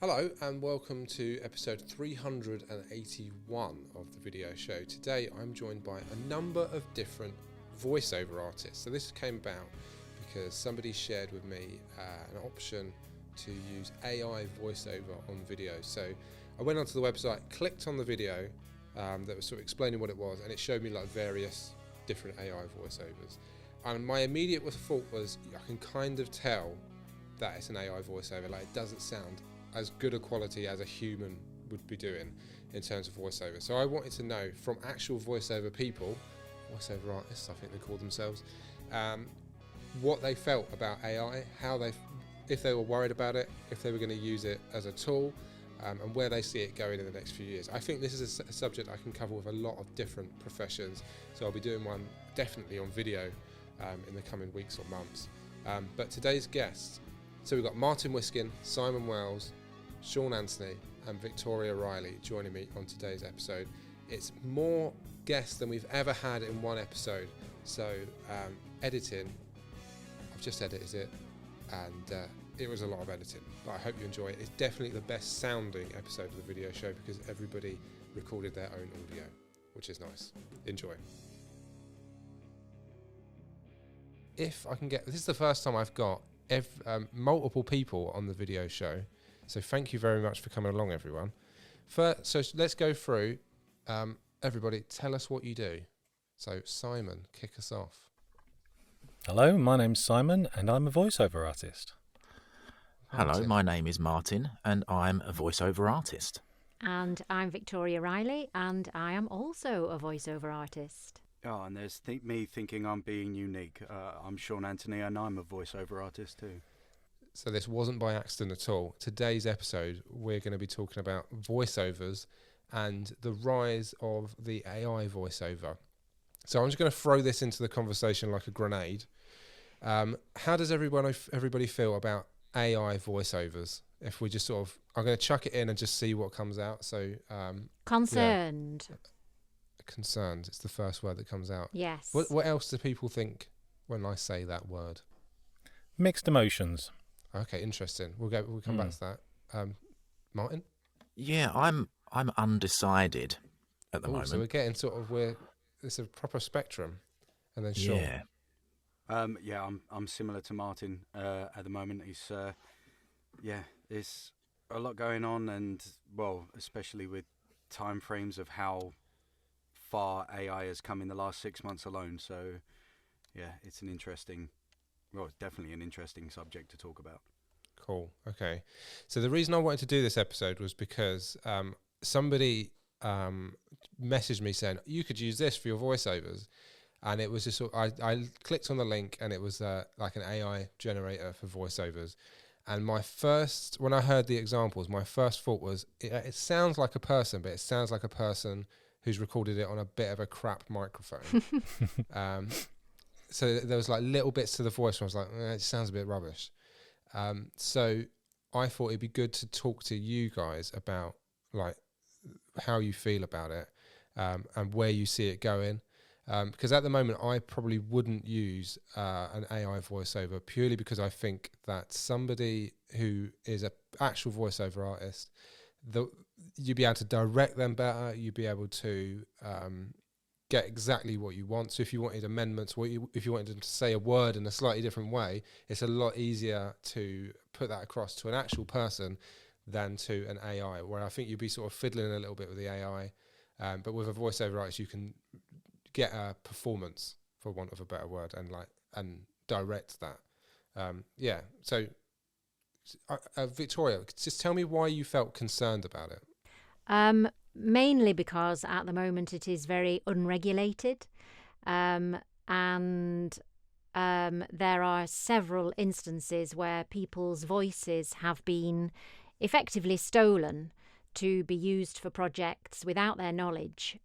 Hello and welcome to episode 381 of the video show. Today I'm joined by a number of different voiceover artists. So this came about because somebody shared with me an option to use AI voiceover on videos. So I went onto the website, clicked on the video that was sort of explaining what it was, and it showed me like various different AI voiceovers. And my immediate thought was, I can kind of tell that it's an AI voiceover. Like, it doesn't sound as good a quality as a human would be doing in terms of voiceover. So I wanted to know from actual voiceover people, voiceover artists I think they call themselves, what they felt about AI, if they were worried about it, if they were going to use it as a tool, and where they see it going in the next few years. I think this is a subject I can cover with a lot of different professions, so I'll be doing one definitely on video in the coming weeks or months. But today's guests, so we've got Martin Wiskin, Simon Wells, Sean Anthony and Victoria Riley joining me on today's episode. It's more guests than we've ever had in one episode. So editing, I've just edited it and it was a lot of editing, but I hope you enjoy it. It's definitely the best sounding episode of the video show because everybody recorded their own audio, which is nice. Enjoy. If I can get, this is the first time I've got multiple people on the video show, so thank you very much for coming along, everyone. So let's go through. Everybody, tell us what you do. So Simon, kick us off. Hello, my name's Simon and I'm a voiceover artist. Hello, my name is Martin and I'm a voiceover artist. And I'm Victoria Riley and I am also a voiceover artist. Oh, and there's me thinking I'm being unique. I'm Sean Anthony and I'm a voiceover artist too. So this wasn't by accident at all. Today's episode, we're going to be talking about voiceovers and the rise of the AI voiceover. So I'm just going to throw this into the conversation like a grenade. How does everybody feel about AI voiceovers? If we just sort of, I'm going to chuck it in and just see what comes out. So Concerned. Yeah. Concerned. It's the first word that comes out. Yes. What else do people think when I say that word? Mixed emotions. Okay, interesting. We'll come back to that. Martin? Yeah, I'm undecided at the moment. So we're getting it's a proper spectrum. And then Sean. Yeah. I'm similar to Martin at the moment. It's there's a lot going on, and well, especially with time frames of how far AI has come in the last 6 months alone. So yeah, it's definitely an interesting subject to talk about. Cool. Okay. So the reason I wanted to do this episode was because somebody messaged me saying you could use this for your voiceovers, and it was just I clicked on the link and it was like an AI generator for voiceovers. And when I heard the examples, my first thought was it sounds like a person, but it sounds like a person who's recorded it on a bit of a crap microphone. So there was like little bits to the voice where I was like, it sounds a bit rubbish. So I thought it'd be good to talk to you guys about like how you feel about it and where you see it going. Because at the moment I probably wouldn't use an AI voiceover purely because I think that somebody who is an actual voiceover artist, you'd be able to direct them better, you'd be able to get exactly what you want. So if you wanted amendments, if you wanted them to say a word in a slightly different way, it's a lot easier to put that across to an actual person than to an AI, where I think you'd be sort of fiddling a little bit with the AI. But with a voiceover artist, you can get a performance, for want of a better word, and direct that. So Victoria, just tell me why you felt concerned about it. Mainly because at the moment it is very unregulated, and there are several instances where people's voices have been effectively stolen to be used for projects without their knowledge.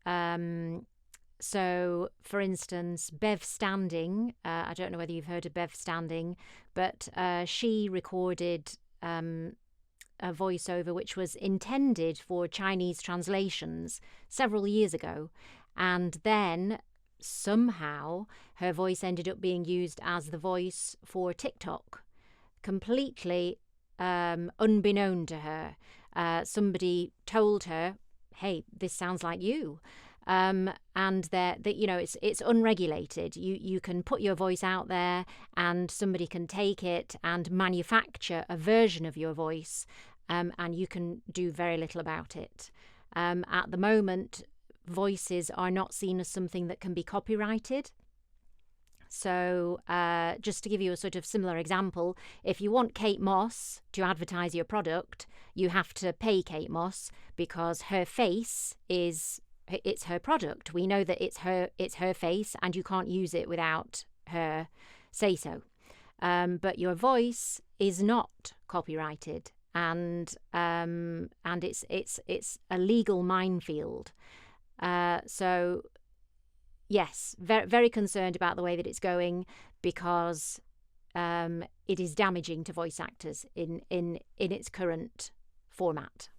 So, for instance, Bev Standing, I don't know whether you've heard of Bev Standing, but she recorded a voiceover which was intended for Chinese translations several years ago. And then somehow her voice ended up being used as the voice for TikTok, completely unbeknown to her. Somebody told her, "Hey, this sounds like you." And that it's unregulated. You can put your voice out there, and somebody can take it and manufacture a version of your voice, and you can do very little about it. At the moment, voices are not seen as something that can be copyrighted. So just to give you a sort of similar example, if you want Kate Moss to advertise your product, you have to pay Kate Moss because her face it's her product. We know that it's her face, and you can't use it without her say so. But your voice is not copyrighted, and it's a legal minefield. So yes, very, very concerned about the way that it's going, because it is damaging to voice actors in its current format.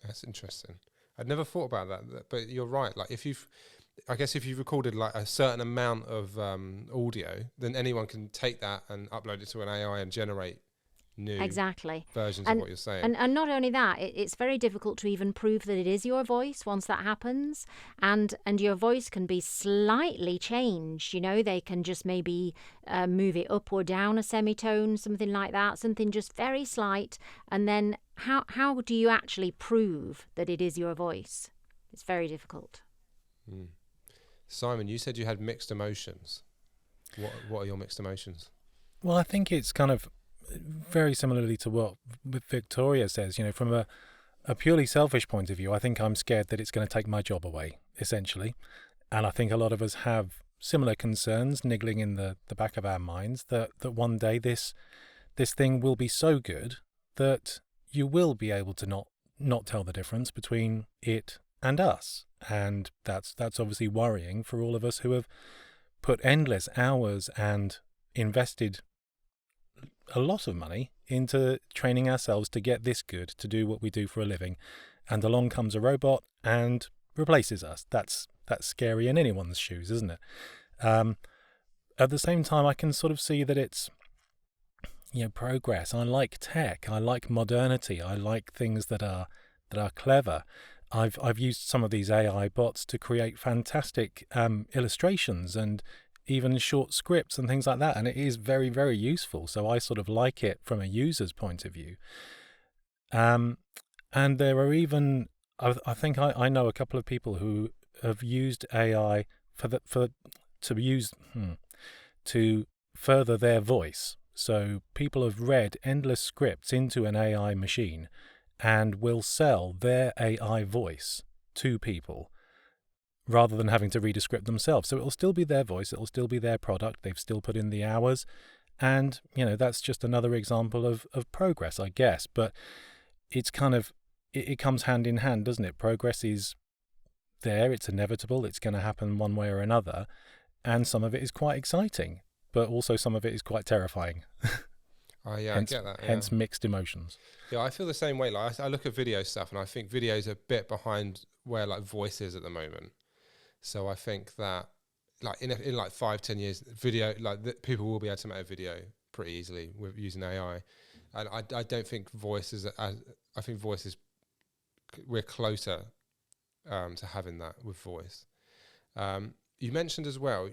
That's interesting. I'd never thought about that, but you're right. Like if you've recorded like a certain amount of audio, then anyone can take that and upload it to an AI and generate new versions of what you're saying. And not only that, it's very difficult to even prove that it is your voice once that happens. And your voice can be slightly changed. They can just maybe move it up or down a semitone, something like that, something just very slight. And then how do you actually prove that it is your voice? It's very difficult. Simon, you said you had mixed emotions. What are your mixed emotions? Well, I think it's kind of very similarly to what Victoria says. From a purely selfish point of view, I think I'm scared that it's going to take my job away, essentially. And I think a lot of us have similar concerns niggling in the back of our minds that one day this thing will be so good that you will be able to not tell the difference between it and us. And that's obviously worrying for all of us who have put endless hours and invested a lot of money into training ourselves to get this good, to do what we do for a living, and along comes a robot and replaces us. That's scary in anyone's shoes, isn't it? At the same time, I can sort of see that it's progress. I like tech. I like modernity. I like things that are clever. I've used some of these AI bots to create fantastic illustrations and even short scripts and things like that, and it is very, very useful. So I sort of like it from a user's point of view. And there are even, I think I know a couple of people who have used AI to further their voice. So people have read endless scripts into an AI machine and will sell their AI voice to people, rather than having to read a script themselves. So it'll still be their voice, it'll still be their product, they've still put in the hours, and, that's just another example of progress, I guess. But it's kind of, it comes hand in hand, doesn't it? Progress is there, it's inevitable, it's going to happen one way or another, and some of it is quite exciting, but also some of it is quite terrifying. Oh yeah, hence, I get that. Yeah. Hence mixed emotions. Yeah, I feel the same way. Like I look at video stuff, and I think video's a bit behind where like voice is at the moment. So I think that like in like 5-10 years, video people will be able to make a video pretty easily with using AI, and I don't think voice is. I think voice is. We're closer to having that with voice. You mentioned as well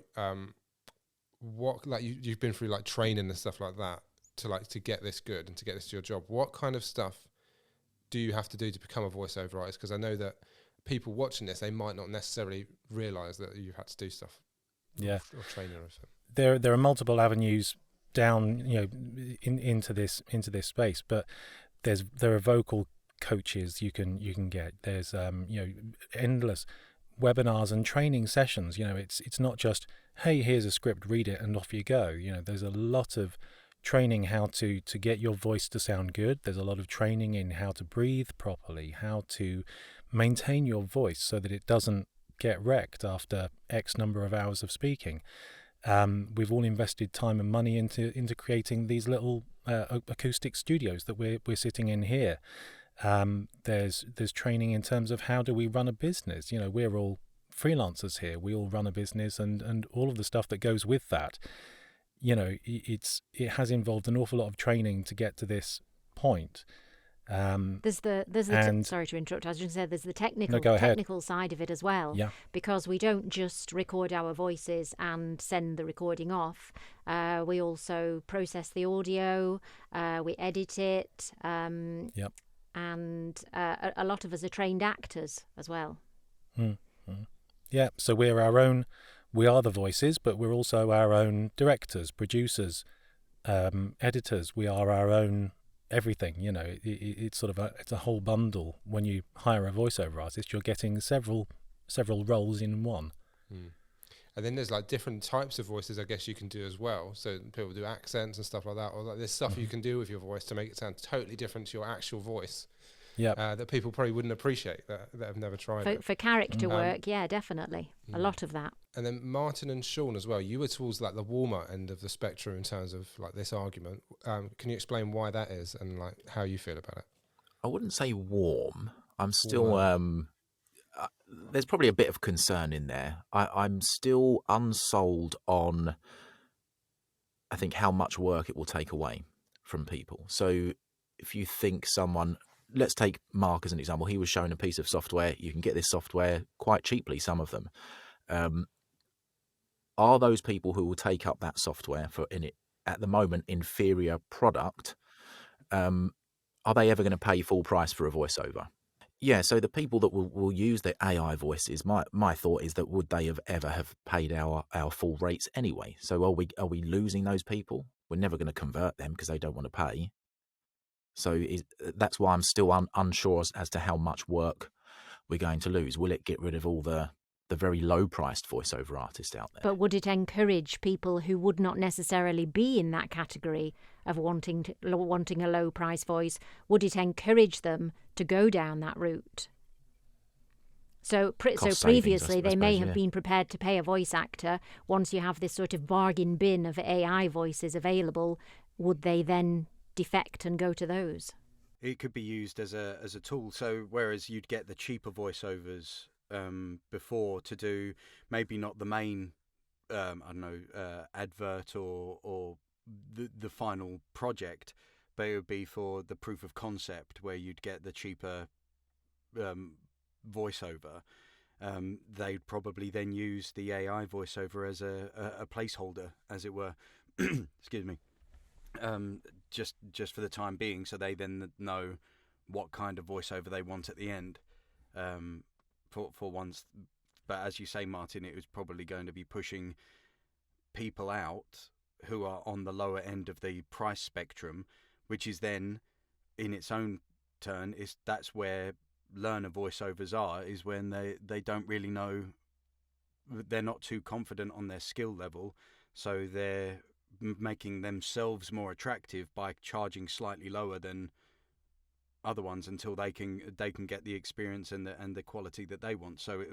what like you've been through like training and stuff like that to get this good and to get this to your job. What kind of stuff do you have to do to become a voiceover artist? Because I know that people watching this, they might not necessarily realise that you've had to do stuff. Yeah. Or training or something. There are multiple avenues down, into this space, but there are vocal coaches you can get. There's endless webinars and training sessions. It's not just, hey, here's a script, read it and off you go. There's a lot of training how to get your voice to sound good. There's a lot of training in how to breathe properly, how to maintain your voice so that it doesn't get wrecked after X number of hours of speaking. We've all invested time and money into creating these little acoustic studios that we're sitting in here. There's training in terms of how do we run a business. We're all freelancers here. We all run a business and all of the stuff that goes with that. it has involved an awful lot of training to get to this point. Sorry to interrupt. I was just going to say there's the go ahead. technical side of it as well. Yeah. Because we don't just record our voices and send the recording off. We also process the audio. We edit it. Yep. And a lot of us are trained actors as well. Mm-hmm. Yeah. So we are the voices, but we're also our own directors, producers, editors. We are our own everything. It's sort of it's a whole bundle. When you hire a voiceover artist, you're getting several roles in one. And then there's like different types of voices I guess you can do as well. So people do accents and stuff like that, or like there's stuff you can do with your voice to make it sound totally different to your actual voice. Yeah. That people probably wouldn't appreciate that have never tried it. For character work, yeah, definitely. A lot of that. And then Martin and Sean as well, you were towards like the warmer end of the spectrum in terms of like this argument. Can you explain why that is and like how you feel about it? I wouldn't say warm. I'm still there's probably a bit of concern in there. I'm still unsold on, I think, how much work it will take away from people. So if you think someone, let's take Mark as an example. He was shown a piece of software. You can get this software quite cheaply, some of them. Are those people who will take up that software for at the moment inferior product, are they ever going to pay full price for a voiceover? Yeah, so the people that will use the AI voices, my thought is that would they have ever have paid our full rates anyway? So are we losing those people? We're never going to convert them because they don't want to pay. So that's why I'm still unsure as to how much work we're going to lose. Will it get rid of all the very low-priced voiceover artists out there? But would it encourage people who would not necessarily be in that category of wanting a low-price voice? Would it encourage them to go down that route? So previously they may have been prepared to pay a voice actor. Once you have this sort of bargain bin of AI voices available, would they then defect and go to those? It could be used as a tool. So whereas you'd get the cheaper voiceovers before to do maybe not the main advert or the final project, but it would be for the proof of concept where you'd get the cheaper voiceover. They'd probably then use the AI voiceover as a placeholder, as it were. Excuse me. Just for the time being, so they then know what kind of voiceover they want at the end. For once, but as you say, Martin, it was probably going to be pushing people out who are on the lower end of the price spectrum, which is then, in its own turn, that's where learner voiceovers is when they don't really know, they're not too confident on their skill level, so they're making themselves more attractive by charging slightly lower than other ones until they can get the experience and the quality that they want. So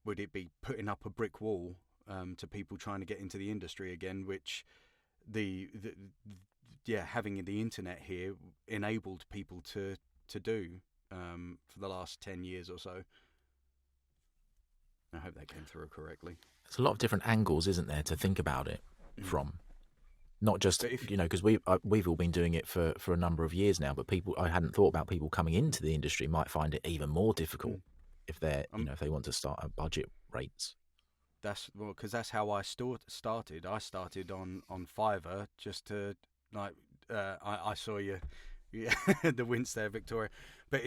would it be putting up a brick wall to people trying to get into the industry again, which having the internet here enabled people to do for the last 10 years or so. I hope that came through correctly. There's a lot of different angles, isn't there, to think about it from. Not just, because we've all been doing it for a number of years now, but I hadn't thought about people coming into the industry might find it even more difficult if they're, if they want to start at budget rates. Because that's how I started. I started on Fiverr just to, I saw you, the wince there, Victoria. But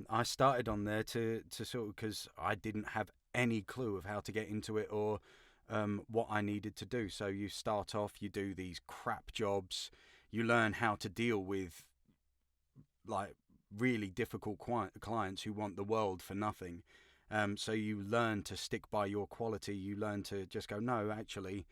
I started on there to sort of, because I didn't have any clue of how to get into it or what I needed to do. So you start off, you do these crap jobs, you learn how to deal with like really difficult clients who want the world for nothing. So you learn to stick by your quality, you learn to just go, no, actually,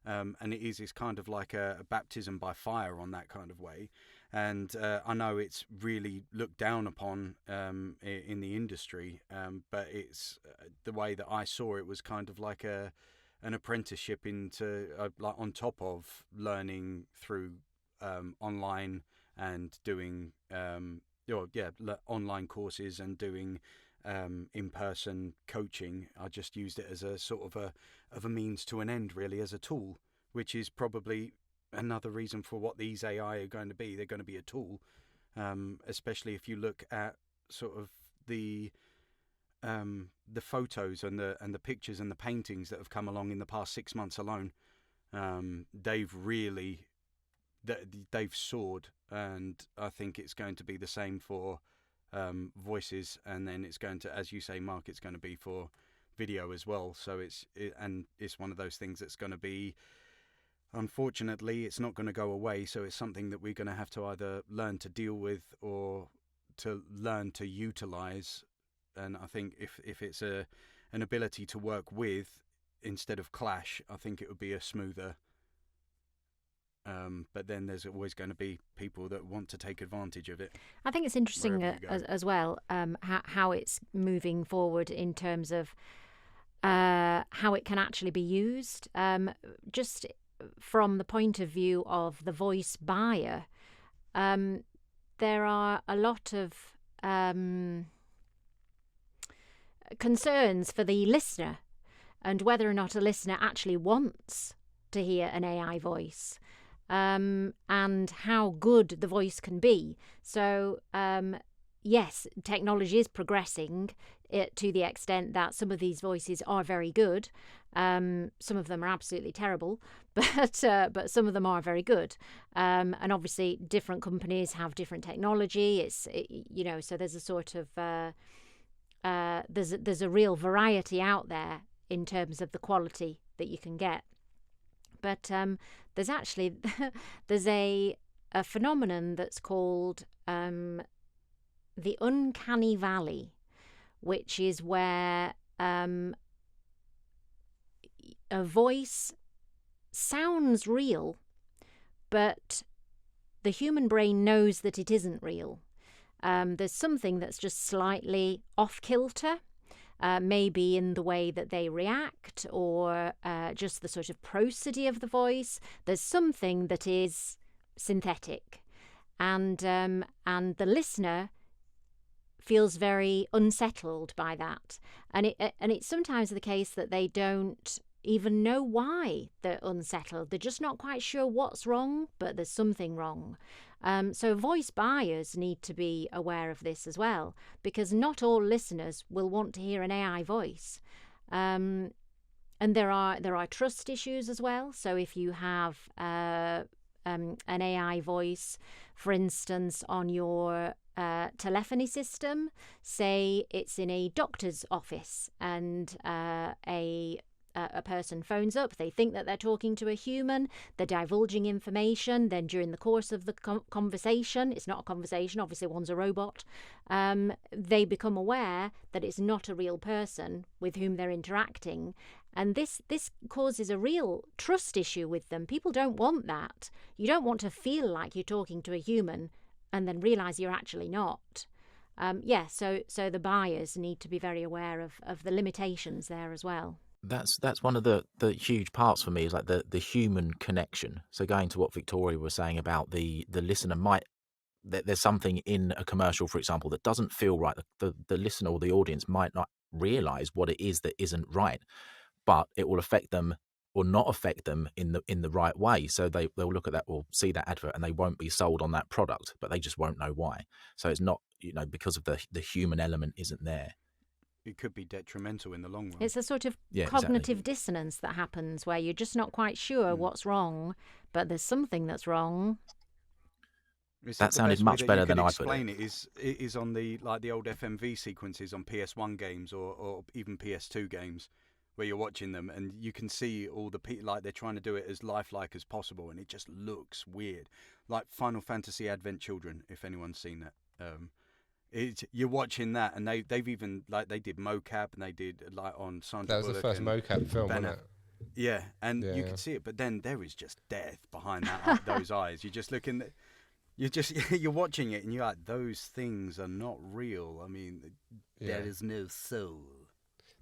and it's kind of like a baptism by fire on that kind of way. And I know it's really looked down upon in the industry, but it's the way that I saw it was kind of like an apprenticeship into like on top of learning through online and doing online courses and doing in-person coaching. I just used it as a sort of a means to an end, really, as a tool, which is probably another reason for what these AI are going to be. They're going to be a tool, especially if you look at sort of the photos and the pictures and the paintings that have come along in the past 6 months alone. They've soared, and I think it's going to be the same for voices, and then it's going to, as you say, Mark, it's going to be for video as well. So it's one of those things that's going to be, unfortunately, it's not going to go away. So it's something that we're going to have to either learn to deal with or to learn to utilize. And I think if it's an ability to work with instead of clash, I think it would be a smoother. But then there's always going to be people that want to take advantage of it. I think it's interesting as well how it's moving forward in terms of how it can actually be used. Just from the point of view of the voice buyer, there are a lot of concerns for the listener and whether or not a listener actually wants to hear an AI voice. And how good the voice can be. So, yes, technology is progressing to the extent that some of these voices are very good. Some of them are absolutely terrible, but some of them are very good. And obviously, different companies have different technology. So there's a sort of there's a real variety out there in terms of the quality that you can get. But there's actually there's a phenomenon that's called the uncanny valley, which is where a voice sounds real, but the human brain knows that it isn't real. There's something that's just slightly off kilter. Maybe in the way that they react, or just the sort of prosody of the voice. There's something that is synthetic, and the listener feels very unsettled by that. And it's sometimes the case that they don't even know why they're unsettled. They're just not quite sure what's wrong, but there's something wrong. So voice buyers need to be aware of this as well, because not all listeners will want to hear an AI voice. And there are trust issues as well. So if you have an AI voice, for instance, on your telephony system, say it's in a doctor's office, and a person phones up, they think that they're talking to a human, they're divulging information, then during the course of the conversation, it's not a conversation, obviously one's a robot, they become aware that it's not a real person with whom they're interacting. And this causes a real trust issue with them. People don't want that. You don't want to feel like you're talking to a human and then realise you're actually not. So the buyers need to be very aware of the limitations there as well. That's one of the huge parts for me, is like the human connection. So going to what Victoria was saying about the listener there's something in a commercial, for example, that doesn't feel right. The listener or the audience might not realise what it is that isn't right, but it will affect them or not affect them in the right way. So they'll look at that or see that advert and they won't be sold on that product, but they just won't know why. So it's not, because of the human element isn't there. It could be detrimental in the long run. It's a sort of cognitive dissonance that happens where you're just not quite sure what's wrong, but there's something that's wrong. That sounded much better than I put it. It is on the old FMV sequences on PS1 games or even PS2 games, where you're watching them and you can see all the they're trying to do it as lifelike as possible, and it just looks weird, like Final Fantasy Advent Children, if anyone's seen that. You're watching that, and they've even they did mocap, and they did on Sandra That was Bullock the first mocap film, Banner. wasn't it? Yeah, and you could see it, but then there is just death behind those eyes. You're just looking, you're watching it, and you're like, those things are not real. I mean, there is no soul.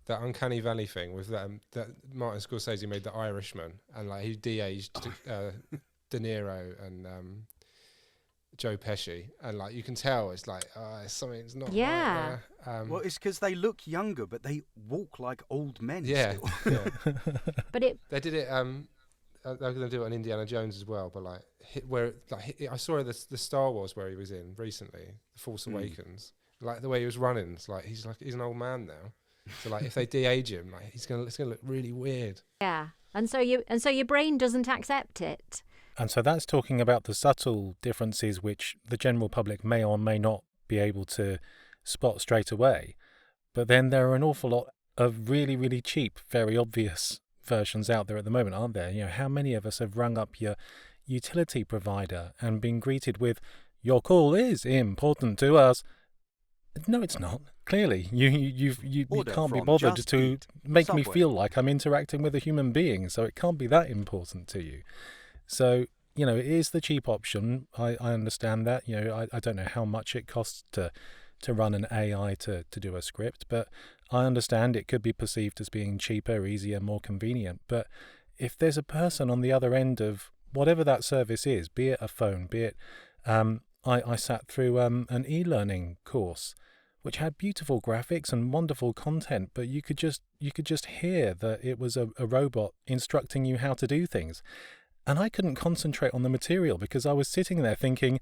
That uncanny valley thing with that Martin Scorsese made The Irishman, and he de-aged De Niro and Joe Pesci, and like you can tell it's like something's not Yeah. right there. Well, it's because they look younger, but they walk like old men. Yeah, Still. yeah. But it They did it. They're going to do it on Indiana Jones as well, but like I saw the Star Wars where he was in recently, The Force Awakens. Like the way he was running, it's like he's an old man now. So like if they de-age him, like it's gonna look really weird. yeah. And so your brain doesn't accept it. And so that's talking about the subtle differences which the general public may or may not be able to spot straight away. But then there are an awful lot of really, really cheap, very obvious versions out there at the moment, aren't there? You know, how many of us have rung up your utility provider and been greeted with, "Your call is important to us." No, it's not. Clearly, you can't be bothered to make me feel like I'm interacting with a human being, so it can't be that important to you. So, you know, it is the cheap option. I understand that. You know, I don't know how much it costs to run an AI to do a script, but I understand it could be perceived as being cheaper, easier, more convenient. But if there's a person on the other end of whatever that service is, be it a phone, be it I sat through an e-learning course which had beautiful graphics and wonderful content, but you could just hear that it was a robot instructing you how to do things. And I couldn't concentrate on the material because I was sitting there thinking,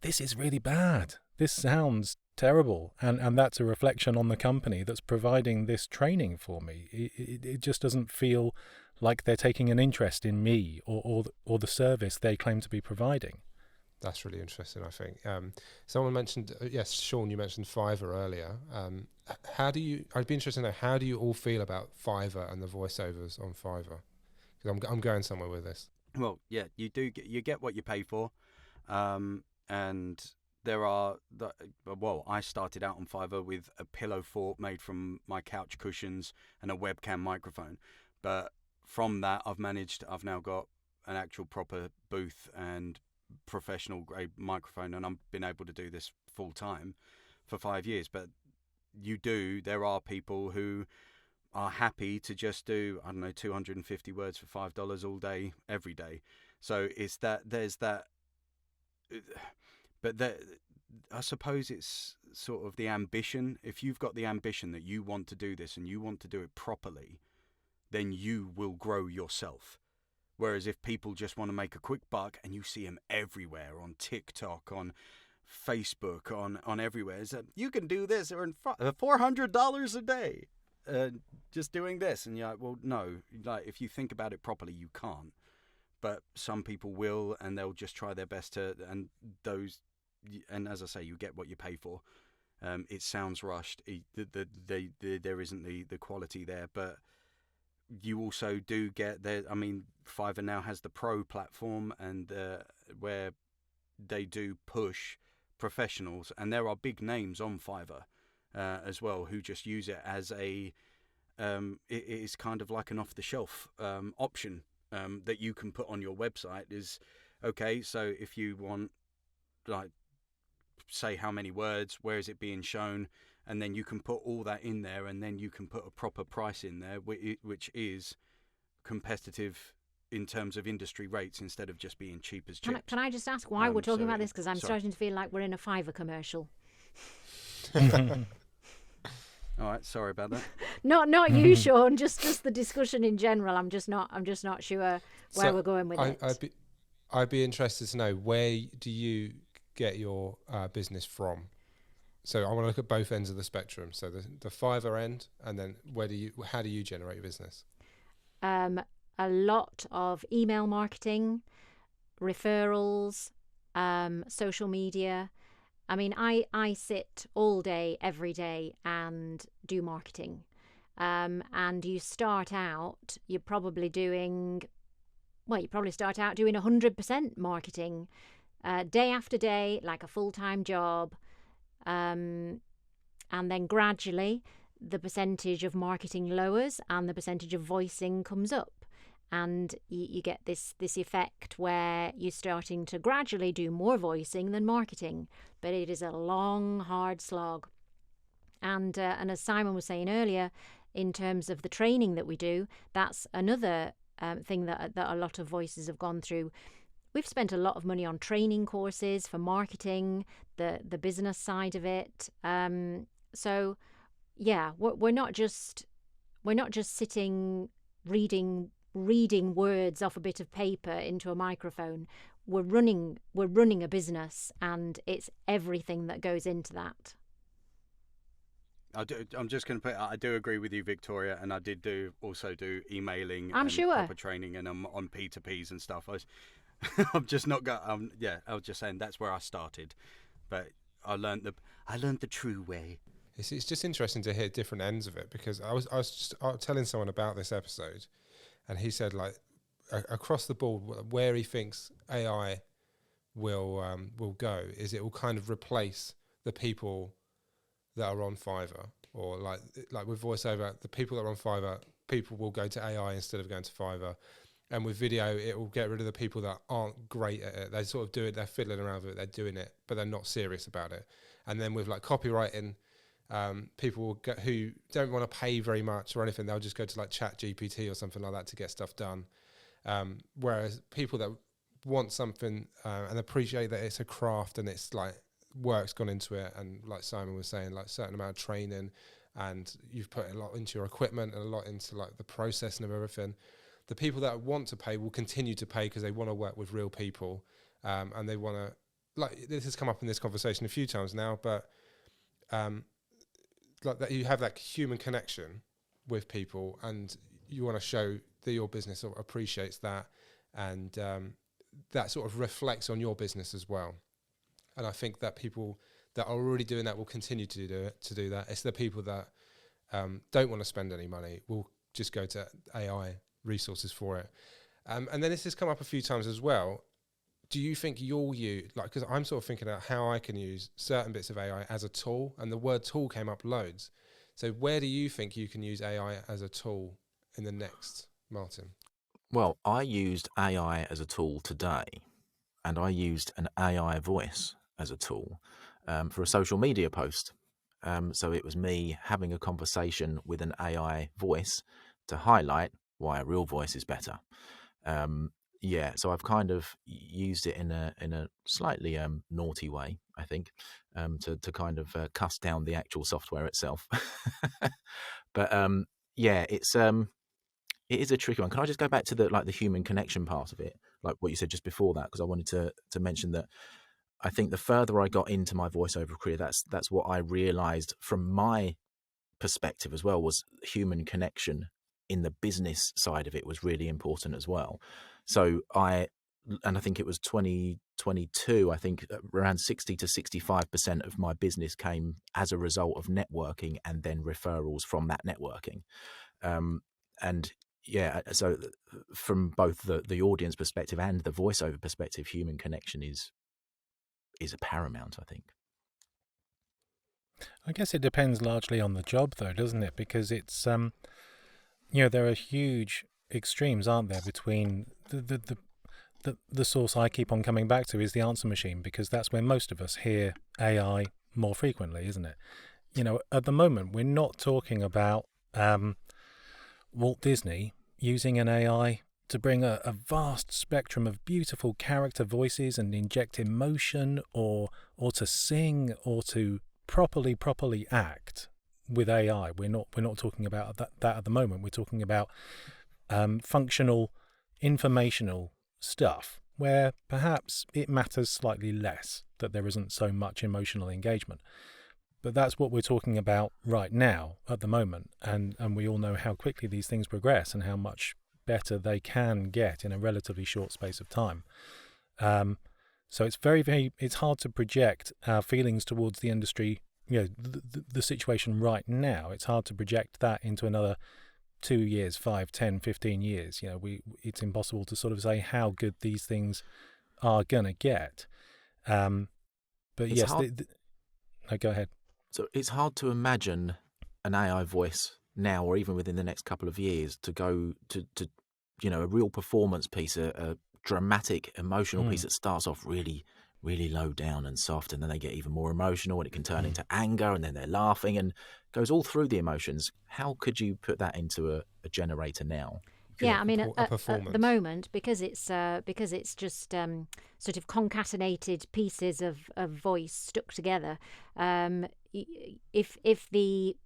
this is really bad. This sounds terrible. And that's a reflection on the company that's providing this training for me. It just doesn't feel like they're taking an interest in me or the service they claim to be providing. That's really interesting, I think. Someone mentioned, yes, Sean, you mentioned Fiverr earlier. I'd be interested to know, how do you all feel about Fiverr and the voiceovers on Fiverr? Because I'm going somewhere with this. Well, yeah, you get what you pay for, and there are I started out on Fiverr with a pillow fort made from my couch cushions and a webcam microphone, but from that I've now got an actual proper booth and professional grade microphone, and I've been able to do this full time for 5 years. But there are people who are happy to just do, I don't know, 250 words for $5 all day, every day. So there's that, but I suppose it's sort of the ambition. If you've got the ambition that you want to do this and you want to do it properly, then you will grow yourself. Whereas if people just want to make a quick buck, and you see them everywhere on TikTok, on Facebook, on everywhere, is that you can do this, earn $400 a day, just doing this. And you're like, well, no, like if you think about it properly, you can't. But some people will, and they'll just try their best to, and as I say, you get what you pay for. It sounds rushed. There isn't the quality there, but you also do get there. I mean, Fiverr now has the Pro platform, and where they do push professionals, and there are big names on Fiverr as well who just use it as it is kind of like an off-the-shelf option that you can put on your website. Is okay. So if you want, like, say how many words, where is it being shown? And then you can put all that in there, and then you can put a proper price in there, which is competitive in terms of industry rates, instead of just being cheap as chips. Can I just ask why we're talking about this? Because I'm starting to feel like we're in a Fiverr commercial. All right, sorry about that. Not you, Sean. Just the discussion in general. I'm just not sure where we're going with it. I'd be interested to know, where do you get your business from? So I want to look at both ends of the spectrum. So the Fiverr end, and then how do you generate your business? A lot of email marketing, referrals, social media. I mean, I sit all day, every day, and do marketing. And you start out, you probably start out doing 100% marketing, day after day, like a full-time job. And then gradually the percentage of marketing lowers and the percentage of voicing comes up, and you get this effect where you're starting to gradually do more voicing than marketing, but it is a long, hard slog. And as Simon was saying earlier, in terms of the training that we do, that's another thing that a lot of voices have gone through. we've spent a lot of money on training courses for marketing, the business side of it. So yeah, we're not just sitting reading words off a bit of paper into a microphone. We're running a business, and it's everything that goes into that. I'm just going to put. I do agree with you, Victoria, and I did also do emailing. I'm and sure. proper training, and I'm on P2Ps and stuff. I'm just not got. Yeah, I was just saying that's where I started, but I learned the true way. It's just interesting to hear different ends of it, because I was just telling someone about this episode, and he said, like, across the board, where he thinks AI will go is it will kind of replace the people that are on Fiverr, or like with voiceover, the people that are on Fiverr, people will go to AI instead of going to Fiverr. And with video, it will get rid of the people that aren't great at it. They sort of do it, they're fiddling around with it, they're doing it, but they're not serious about it. And then with like copywriting, people will who don't want to pay very much or anything, they'll just go to like Chat GPT or something like that to get stuff done. Whereas people that want something and appreciate that it's a craft and it's like work's gone into it, and like Simon was saying, like certain amount of training, and you've put a lot into your equipment and a lot into like the processing of everything. The people that want to pay will continue to pay because they want to work with real people, and they want to, like, this has come up in this conversation a few times now, but like that you have that human connection with people, and you want to show that your business sort of appreciates that, and that sort of reflects on your business as well. And I think that people that are already doing that will continue to do that. It's the people that don't want to spend any money will just go to AI resources for it. And then this has come up a few times as well. Do you think you'll use, like, because I'm sort of thinking about how I can use certain bits of AI as a tool, and the word tool came up loads. So where do you think you can use AI as a tool in the next, Martin? Well, I used AI as a tool today, and I used an AI voice as a tool for a social media post. So it was me having a conversation with an AI voice to highlight why a real voice is better. Yeah, so I've kind of used it in a slightly naughty way, I think, to kind of cuss down the actual software itself. But yeah, it is a tricky one. Can I just go back to the human connection part of it, like what you said just before that? Because I wanted to mention that I think the further I got into my voiceover career, that's what I realised from my perspective as well, was human connection in the business side of it was really important as well. So I think it was 2022, I think around 60 to 65% of my business came as a result of networking and then referrals from that networking. And yeah, so from both the audience perspective and the voiceover perspective, human connection is a paramount, I think. I guess it depends largely on the job, though, doesn't it? Because it's there are huge extremes, aren't there, between the source I keep on coming back to is the answer machine, because that's where most of us hear AI more frequently, isn't it? At the moment, we're not talking about Walt Disney using an AI to bring a vast spectrum of beautiful character voices and inject emotion, or to sing, or to properly act with AI. We're not talking about that at the moment. We're talking about functional, informational stuff where perhaps it matters slightly less that there isn't so much emotional engagement. But that's what we're talking about right now at the moment, and we all know how quickly these things progress and how much better they can get in a relatively short space of time. So it's it's hard to project our feelings towards the industry, the situation right now. It's hard to project that into another 2 years, 5, 10, 15 years. It's impossible to sort of say how good these things are going to get. But it's yes, no, go ahead. So it's hard to imagine an AI voice now, or even within the next couple of years, to go to a real performance piece, a dramatic, emotional piece that starts off really, really low down and soft, and then they get even more emotional, and it can turn into anger, and then they're laughing, and goes all through the emotions. How could you put that into a generator now? Yeah, I mean, a performance. at the moment, because it's just sort of concatenated pieces of voice stuck together. If the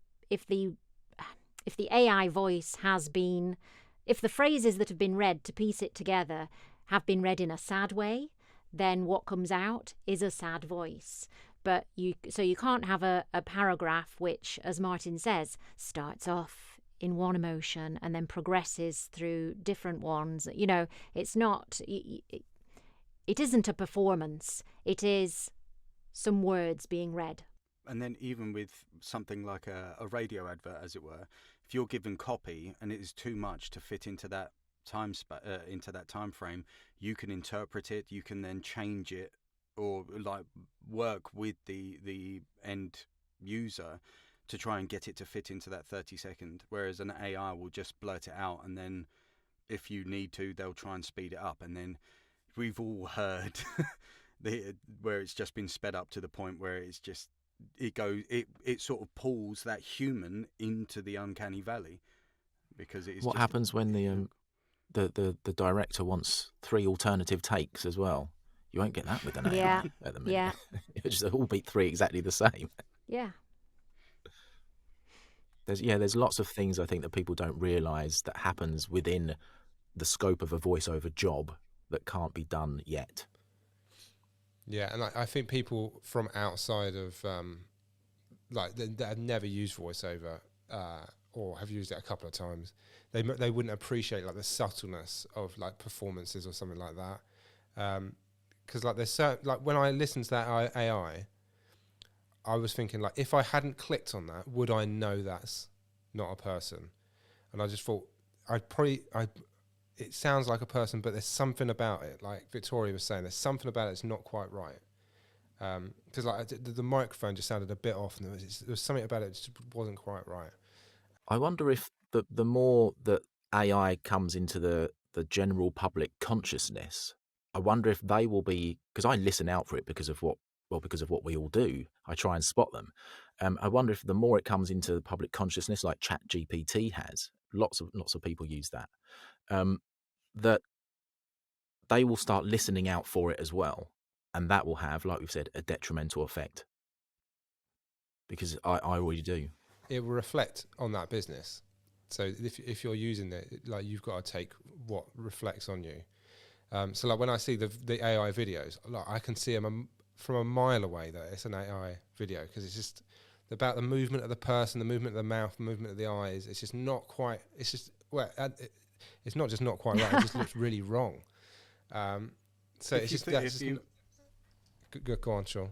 AI voice has been, if the phrases that have been read to piece it together have been read in a sad way, then what comes out is a sad voice. But you can't have a paragraph which, as Martin says, starts off in one emotion and then progresses through different ones. You know, it's not, it isn't a performance. It is some words being read. And then even with something like a radio advert, as it were, if you're given copy and it is too much to fit into that time frame, you can interpret it. You can then change it, or like work with the end user to try and get it to fit into that 30-second. Whereas an AI will just blurt it out, and then if you need to, they'll try and speed it up. And then we've all heard where it's just been sped up to the point where it's just, it sort of pulls that human into the uncanny valley, because it is. What happens when the director wants 3 alternative takes as well? You won't get that with an AI at the minute. Yeah. It'll just all be 3 exactly the same. Yeah. There's lots of things I think that people don't realise that happens within the scope of a voiceover job that can't be done yet. Yeah, and I think people from outside of that have never used voiceover or have used it a couple of times, they wouldn't appreciate like the subtleness of like performances or something like that. Because like there's certain, like when I listened to that AI, I was thinking like, if I hadn't clicked on that, would I know that's not a person? And I just thought it sounds like a person, but there's something about it. Like Victoria was saying, there's something about it that's not quite right. Because like the microphone just sounded a bit off, and there was something about it that just wasn't quite right. I wonder if the more that AI comes into the general public consciousness, I wonder if they will be, because I listen out for it because of what we all do. I try and spot them. I wonder if the more it comes into the public consciousness, like ChatGPT has, lots of people use that, that they will start listening out for it as well, and that will have, like we've said, a detrimental effect. Because I already do. It will reflect on that business. So if you're using it, like you've got to take what reflects on you. So like when I see the AI videos, like I can see them from a mile away that it's an AI video, because it's just about the movement of the person, the movement of the mouth, the movement of the eyes. It's just not quite. It's just it's not just not quite right. It just looks really wrong. So it's just go on, Sean.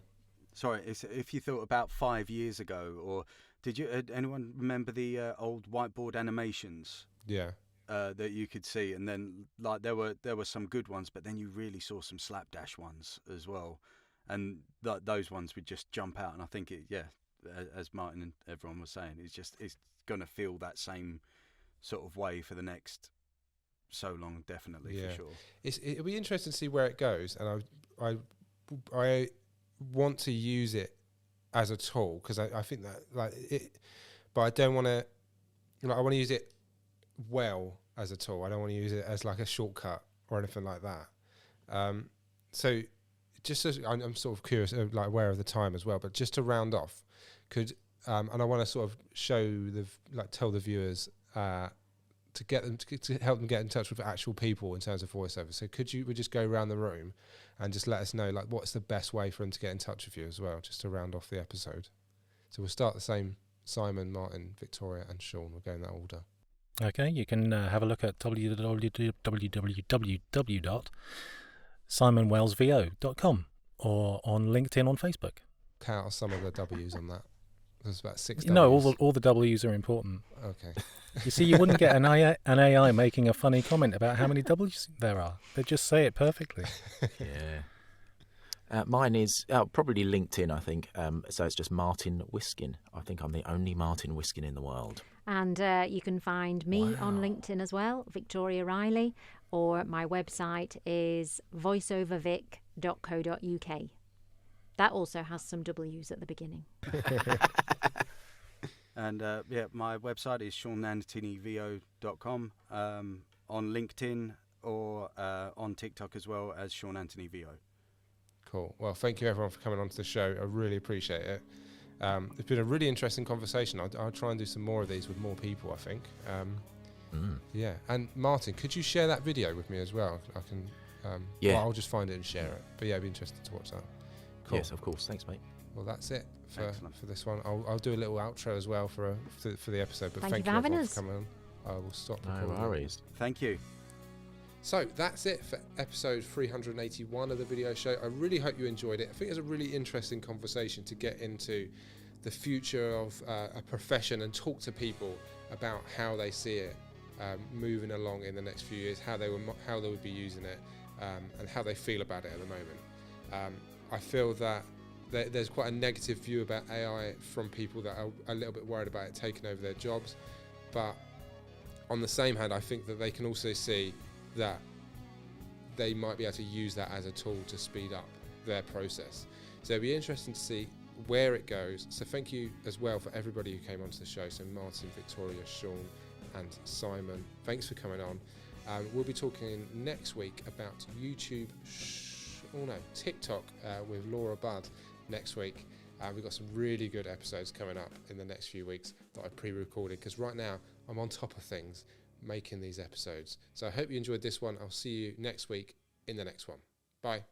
Sorry, if you thought about 5 years ago, or did you anyone remember the old whiteboard animations? Yeah. That you could see, and then like there were some good ones, but then you really saw some slapdash ones as well, and those ones would just jump out. And I think as Martin and everyone was saying, it's going to feel that same sort of way for the next so long, definitely, for sure. It'll be interesting to see where it goes, and I want to use it as a tool, because I think that like it, but I don't want to. I want to use it well as a tool. I don't want to use it as like a shortcut or anything like that. So just as I'm sort of curious, like aware of the time as well, but just to round off, and I want to sort of tell the viewers to get them to help them get in touch with actual people in terms of voiceover. So we just go around the room and just let us know like what's the best way for them to get in touch with you as well, just to round off the episode. So we'll start the same: Simon, Martin, Victoria, and Sean. We'll go in that order. Okay, you can have a look at www.simonwellsvo.com or on LinkedIn, on Facebook. Count some of the W's on that. There's about 6 W's. No, all the W's are important. Okay. You see, you wouldn't get an AI making a funny comment about how many W's there are. They just say it perfectly. Yeah. Mine is probably LinkedIn, I think. So it's just Martin Wiskin. I think I'm the only Martin Wiskin in the world. And you can find me on LinkedIn as well, Victoria Riley, or my website is voiceovervic.co.uk. That also has some W's at the beginning. And my website is seannantinivo.com. on LinkedIn or on TikTok as well as Sean Anthony VO. Cool. Well, thank you everyone for coming on to the show. I really appreciate it. It's been a really interesting conversation. I'll try and do some more of these with more people, I think. Yeah. And Martin, could you share that video with me as well? I can. Yeah. Well, I'll just find it and share it. But yeah, it'd be interesting to watch that. Cool. Yes, of course. Thanks, mate. Well, that's it for Excellent. this one. I'll do a little outro as well for the episode. But Thank you thank for you having everyone us. for coming on. I will stop No recording. worries. Thank you. So that's it for episode 381 of the video show. I really hope you enjoyed it. I think it was a really interesting conversation to get into the future of a profession and talk to people about how they see it moving along in the next few years, how they would be using it, and how they feel about it at the moment. I feel that there's quite a negative view about AI from people that are a little bit worried about it taking over their jobs, but on the same hand, I think that they can also see that they might be able to use that as a tool to speed up their process. So it'll be interesting to see where it goes. So thank you as well for everybody who came onto the show. So Martin, Victoria, Sean and Simon, thanks for coming on. We'll be talking next week about TikTok with Laura Budd next week. We've got some really good episodes coming up in the next few weeks that I pre-recorded, because right now I'm on top of things making these episodes. So I hope you enjoyed this one. I'll see you next week in the next one. Bye.